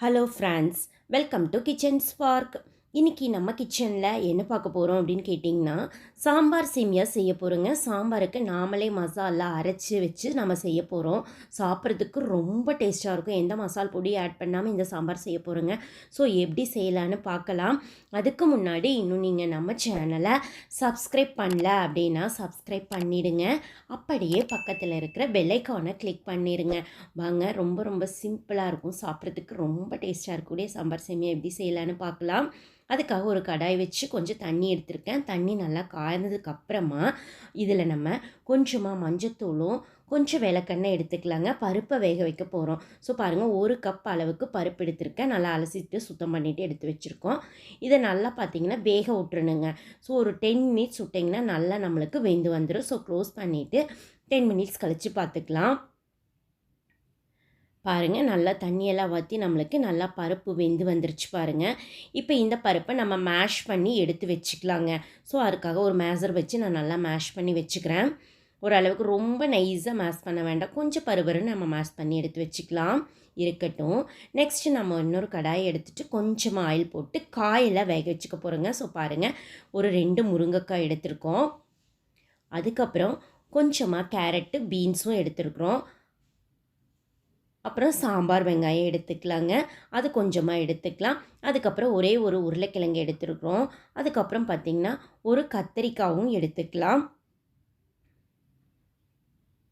Hello friends, welcome to kitchen spark. இன்றைக்கி நம்ம கிச்சனில் என்ன பார்க்க போகிறோம் அப்படின்னு கேட்டிங்கன்னா, சாம்பார் சேமியா செய்ய போகிறோங்க. சாம்பாருக்கு நாமளே மசாலா அரைச்சி வச்சு நம்ம செய்ய போகிறோம். சாப்பிட்றதுக்கு ரொம்ப டேஸ்ட்டாக இருக்கும். எந்த மசால் பொடி ஆட் பண்ணாமல் இந்த சாம்பார் செய்ய போகிறோங்க. ஸோ எப்படி செய்யலான்னு பார்க்கலாம். அதுக்கு முன்னாடி இன்னும் நீங்கள் நம்ம சேனலை சப்ஸ்கிரைப் பண்ணல அப்படின்னா சப்ஸ்கிரைப் பண்ணிவிடுங்க. அப்படியே பக்கத்தில் இருக்கிற பெல் ஐக்கானை கிளிக் பண்ணிடுங்க. வாங்க, ரொம்ப ரொம்ப சிம்பிளாக இருக்கும். சாப்பிட்றதுக்கு ரொம்ப டேஸ்ட்டாக இருக்கக்கூடிய சாம்பார் சேமியா எப்படி செய்யலான்னு பார்க்கலாம். அதுக்காக ஒரு கடாய் வச்சு கொஞ்சம் தண்ணி எடுத்திருக்கேன். தண்ணி நல்லா காய்ந்ததுக்கப்புறமா இதில் நம்ம கொஞ்சமாக மஞ்சத்தூளும் கொஞ்சம் விளக்கெண்ணெய் எடுத்துக்கலாங்க. பருப்பை வேக வைக்க போகிறோம். ஸோ பாருங்கள், 1 கப் அளவுக்கு பருப்பு எடுத்திருக்கேன். நல்லா அலசிட்டு சுத்தம் பண்ணிவிட்டு எடுத்து வச்சுருக்கோம். இதை நல்லா பார்த்திங்கன்னா வேக விட்டுறணுங்க. ஸோ ஒரு 10 மினிட்ஸ் விட்டிங்கன்னா நல்லா நம்மளுக்கு வெந்து வந்துடும். ஸோ க்ளோஸ் பண்ணிவிட்டு 10 மினிட்ஸ் கழித்து பார்த்துக்கலாம். பாருங்கள், நல்லா தண்ணியெல்லாம் ஊற்றி நம்மளுக்கு நல்லா பருப்பு வெந்து வந்துருச்சு பாருங்கள். இப்போ இந்த பருப்பை நம்ம மேஷ் பண்ணி எடுத்து வச்சுக்கலாங்க. ஸோ அதுக்காக ஒரு மேசர் வச்சு நான் நல்லா மேஷ் பண்ணி வச்சுக்கிறேன். ஓரளவுக்கு ரொம்ப நைஸாக மேஷ் பண்ண வேண்டாம், கொஞ்சம் பருவருன்னு நம்ம மேஷ் பண்ணி எடுத்து வச்சுக்கலாம். இருக்கட்டும். நெக்ஸ்ட்டு நம்ம இன்னொரு கடாயை எடுத்துகிட்டு கொஞ்சமாக ஆயில் போட்டு காயெல்லாம் வேக வச்சுக்க போகிறோங்க. ஸோ பாருங்கள், ஒரு 2 முருங்கைக்காய் எடுத்துருக்கோம். அதுக்கப்புறம் கொஞ்சமாக கேரட்டு பீன்ஸும் எடுத்துருக்குறோம். அப்புறம் சாம்பார் வெங்காயம் எடுத்துக்கலாங்க. அது கொஞ்சமாக எடுத்துக்கலாம். அதுக்கப்புறம் ஒரே ஒரு உருளைக்கிழங்கு எடுத்துருக்குறோம். அதுக்கப்புறம் பார்த்திங்கன்னா ஒரு கத்திரிக்காயும் எடுத்துக்கலாம்.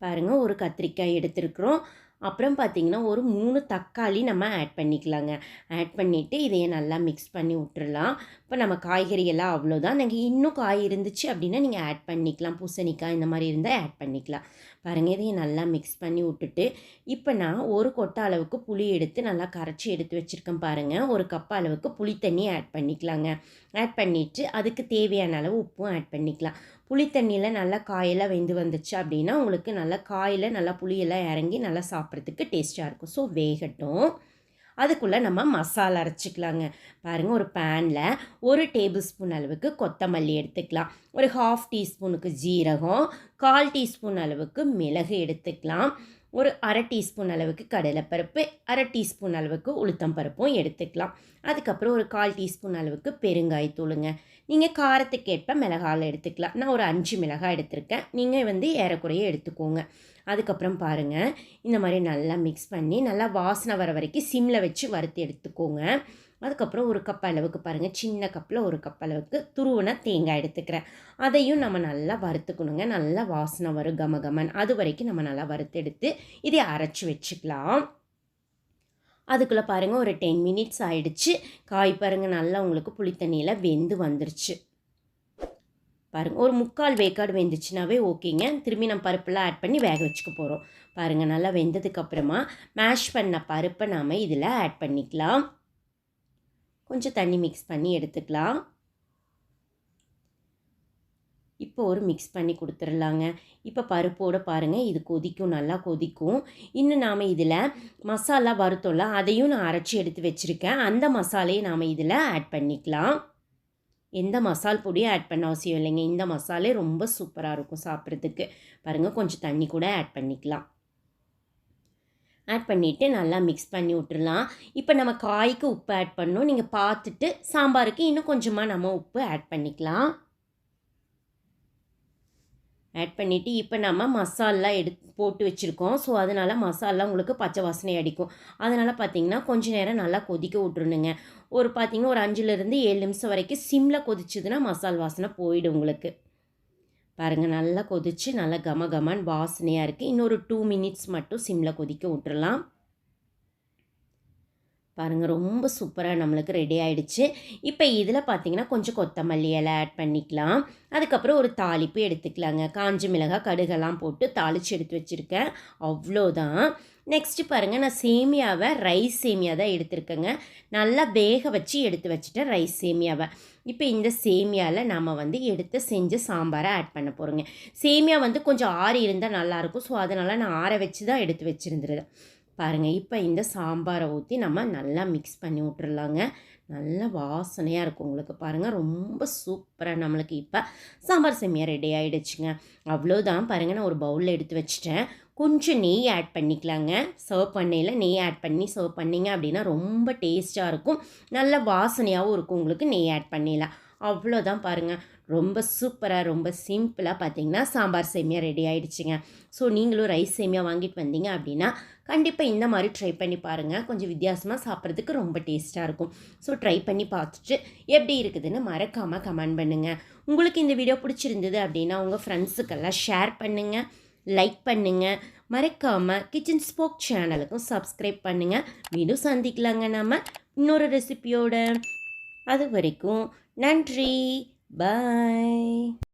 பாருங்கள், ஒரு கத்திரிக்காய் எடுத்துருக்குறோம். அப்புறம் பார்த்திங்கன்னா ஒரு 3 தக்காளி நம்ம ஆட் பண்ணிக்கலாங்க. ஆட் பண்ணிவிட்டு இதையே நல்லா மிக்ஸ் பண்ணி விட்டுறலாம். இப்போ நம்ம காய்கறியெல்லாம் அவ்வளோதான். நீங்கள் இன்னும் காய் இருந்துச்சு அப்படின்னா நீங்கள் ஆட் பண்ணிக்கலாம். பூசணிக்காய் இந்த மாதிரி இருந்தால் ஆட் பண்ணிக்கலாம். பாருங்கள், இதையும் நல்லா மிக்ஸ் பண்ணி விட்டுட்டு இப்போ நான் ஒரு கொட்டை அளவுக்கு புளி எடுத்து நல்லா கரைச்சி எடுத்து வச்சுருக்கேன். பாருங்கள், ஒரு கப் அளவுக்கு புளி தண்ணி ஆட் பண்ணிக்கலாங்க. ஆட் பண்ணிவிட்டு அதுக்கு தேவையான அளவு உப்பும் ஆட் பண்ணிக்கலாம். புளி தண்ணியில் நல்லா காயெல்லாம் வெந்து வந்துச்சு அப்படின்னா உங்களுக்கு நல்லா காயில் நல்லா புளியெல்லாம் இறங்கி நல்லா சாப்பிட்றதுக்கு டேஸ்ட்டாக இருக்கும். ஸோ வேகட்டும். அதுக்குள்ளே நம்ம மசாலா அரைச்சிக்கலாங்க. பாருங்கள், ஒரு பேனில் 1 டேபிள் ஸ்பூன் அளவுக்கு கொத்தமல்லி எடுத்துக்கலாம். ஒரு 1/2 டீஸ்பூனுக்கு ஜீரகம், 1/4 டீஸ்பூன் அளவுக்கு மிளகு எடுத்துக்கலாம். ஒரு 1/2 டீஸ்பூன் அளவுக்கு கடலைப்பருப்பு, 1/2 டீஸ்பூன் அளவுக்கு உளுத்தம் பருப்பும் எடுத்துக்கலாம். அதுக்கப்புறம் ஒரு 1/4 டீஸ்பூன் அளவுக்கு பெருங்காயத்தூளுங்க. நீங்கள் காரத்துக்கேற்ப மிளகாய் எடுத்துக்கலாம். நான் ஒரு 5 மிளகாய் எடுத்திருக்கேன். நீங்கள் ஏறக்குறைய எடுத்துக்கோங்க. அதுக்கப்புறம் பாருங்கள், இந்த மாதிரி நல்லா மிக்ஸ் பண்ணி நல்லா வாசனை வர வரைக்கும் சிம்மில் வச்சு வறுத்து எடுத்துக்கோங்க. அதுக்கப்புறம் ஒரு கப் அளவுக்கு பாருங்கள், சின்ன கப்பில் ஒரு கப் அளவுக்கு துருவின தேங்காய் எடுத்துக்கிறேன். அதையும் நம்ம நல்லா வறுத்துக்கணுங்க. நல்லா வாசனை வரும் கமகமன். அது வரைக்கும் நம்ம நல்லா வறுத்து எடுத்து இதை அரைச்சி வச்சுக்கலாம். அதுக்குள்ளே பாருங்கள், ஒரு 10 மினிட்ஸ் ஆகிடுச்சு. காய் பாருங்கள் நல்லா உங்களுக்கு புளித்தண்ணியில் வெந்து வந்துருச்சு. பாருங்கள், ஒரு 3/4 வேக்காடு வெந்துச்சுனாவே ஓகேங்க. திரும்பி நம்ம பருப்பெல்லாம் ஆட் பண்ணி வேக வச்சுக்க போகிறோம். பாருங்கள், நல்லா வெந்ததுக்கப்புறமா மேஷ் பண்ண பருப்பை நாம் இதில் ஆட் பண்ணிக்கலாம். கொஞ்சம் தண்ணி மிக்ஸ் பண்ணி எடுத்துக்கலாம். இப்போ ஒரு மிக்ஸ் பண்ணி கொடுத்துடலாங்க. இப்போ பருப்போடு பாருங்கள், இது கொதிக்கும், நல்லா கொதிக்கும். இன்னும் நாம் இதில் மசாலா வறுத்தோம்ல, அதையும் நான் அரைச்சி எடுத்து வச்சுருக்கேன். அந்த மசாலையை நாம் இதில் ஆட் பண்ணிக்கலாம். எந்த மசால் பொடியும் ஆட் பண்ண அவசியம் இல்லைங்க. இந்த மசாலே ரொம்ப சூப்பராக இருக்கும் சாப்பிட்றதுக்கு. பாருங்கள், கொஞ்சம் தண்ணி கூட ஆட் பண்ணிக்கலாம். ஆட் பண்ணிவிட்டு நல்லா மிக்ஸ் பண்ணி விட்டுறலாம். இப்போ நம்ம காய்க்கு உப்பு ஆட் பண்ணணும். நீங்கள் பார்த்துட்டு சாம்பாருக்கு இன்னும் கொஞ்சமாக நம்ம உப்பு ஆட் பண்ணிக்கலாம். ஆட் பண்ணிவிட்டு இப்போ நம்ம மசாலா போட்டு வச்சுருக்கோம். ஸோ அதனால் மசாலா உங்களுக்கு பச்சை வாசனை அடிக்கும். அதனால் பார்த்திங்கன்னா கொஞ்சம் நேரம் நல்லா கொதிக்க விட்ருணுங்க. பார்த்திங்கன்னா ஒரு 5லேருந்து 7 நிமிஷம் வரைக்கும் சிம்மில் கொதிச்சுதுன்னா மசால் வாசனை போயிடும் உங்களுக்கு. பாருங்கள், நல்லா கொதித்து நல்லா கமகமான் வாசனையாக இருக்குது. இன்னொரு 2 மினிட்ஸ் மட்டும் சிம்மில் கொதிக்க விட்டுறலாம். பாருங்கள், ரொம்ப சூப்பராக நம்மளுக்கு ரெடி ஆகிடுச்சு. இப்போ இதில் பார்த்திங்கன்னா கொஞ்சம் கொத்தமல்லி இலை ஆட் பண்ணிக்கலாம். அதுக்கப்புறம் ஒரு தாளிப்பு எடுத்துக்கலாங்க. காஞ்ச மிளகாய் கடுகெல்லாம் போட்டு தாளித்து எடுத்து வச்சுருக்கேன். அவ்வளோதான். நெக்ஸ்ட்டு பாருங்கள், நான் சேமியாவை ரைஸ் சேமியா தான் எடுத்துருக்கேங்க. நல்லா வேக வச்சு எடுத்து வச்சுட்டேன் ரைஸ் சேமியாவை. இப்போ இந்த சேமியாவில் நாம் எடுத்து செஞ்ச சாம்பாரை ஆட் பண்ண போகிறோங்க. சேமியா கொஞ்சம் ஆறி இருந்தால் நல்லாயிருக்கும். ஸோ அதனால் நான் ஆற வச்சு தான் எடுத்து வச்சுருந்துருந்தேன். பாருங்கள், இப்போ இந்த சாம்பாரை ஊற்றி நம்ம நல்லா மிக்ஸ் பண்ணி விட்டுறலாங்க. நல்ல வாசனையாக இருக்கும் உங்களுக்கு. பாருங்கள், ரொம்ப சூப்பராக நம்மளுக்கு இப்போ சாம்பார் சேமியா ரெடி ஆகிடுச்சுங்க. அவ்வளோதான். பாருங்கள், நான் ஒரு பவுலில் எடுத்து வச்சுட்டேன். கொஞ்சம் நெய் ஆட் பண்ணிக்கலாங்க. சர்வ் பண்ணையில நெய் ஆட் பண்ணி சர்வ் பண்ணிங்க அப்படின்னா ரொம்ப டேஸ்ட்டாக இருக்கும். நல்ல வாசனையாகவும் இருக்கும். உங்களுக்கு நெய் ஆட் பண்ணிடலாம். அவ்வளோதான் பாருங்கள். ரொம்ப சூப்பராக ரொம்ப சிம்பிளாக பார்த்தீங்கன்னா சாம்பார் சேமியா ரெடி ஆகிடுச்சிங்க. ஸோ நீங்களும் ரைஸ் சேமியா வாங்கிட்டு வந்தீங்க அப்படின்னா கண்டிப்பாக இந்த மாதிரி ட்ரை பண்ணி பாருங்கள். கொஞ்சம் வித்தியாசமாக சாப்பிட்றதுக்கு ரொம்ப டேஸ்ட்டாக இருக்கும். ஸோ ட்ரை பண்ணி பார்த்துட்டு எப்படி இருக்குதுன்னு மறக்காமல் கமெண்ட் பண்ணுங்கள். உங்களுக்கு இந்த வீடியோ பிடிச்சிருந்தது அப்படின்னா உங்கள் ஃப்ரெண்ட்ஸுக்கெல்லாம் ஷேர் பண்ணுங்கள், லைக் பண்ணுங்கள். மறக்காமல் கிச்சன் ஸ்போக் சேனலுக்கும் சப்ஸ்கிரைப் பண்ணுங்கள். மீண்டும் சந்திக்கலாங்க நம்ம இன்னொரு ரெசிபியோட. அது வரைக்கும் நன்றி. பாய்.